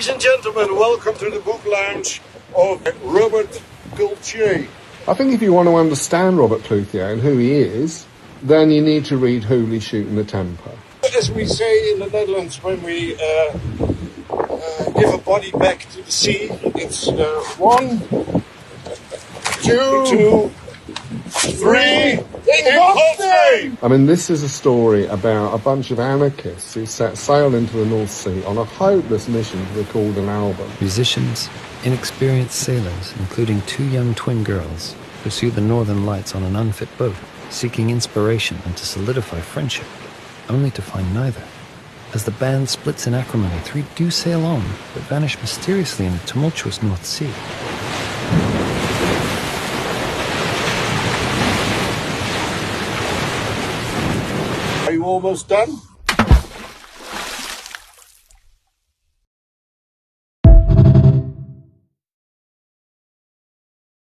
Ladies and gentlemen, welcome to the book lounge of Robert Clouthier. I think if you want to understand Robert Clouthier and who he is, then you need to read Holy Shooting the Temper. As we say in the Netherlands when we give a body back to the sea, it's 1, 2, 3, I mean, this is a story about a bunch of anarchists who set sail into the North Sea on a hopeless mission to record an album. Musicians, inexperienced sailors, including 2 young twin girls, pursue the northern lights on an unfit boat, seeking inspiration and to solidify friendship, only to find neither. As the band splits in acrimony, 3 do sail on, but vanish mysteriously in the tumultuous North Sea. Are you almost done?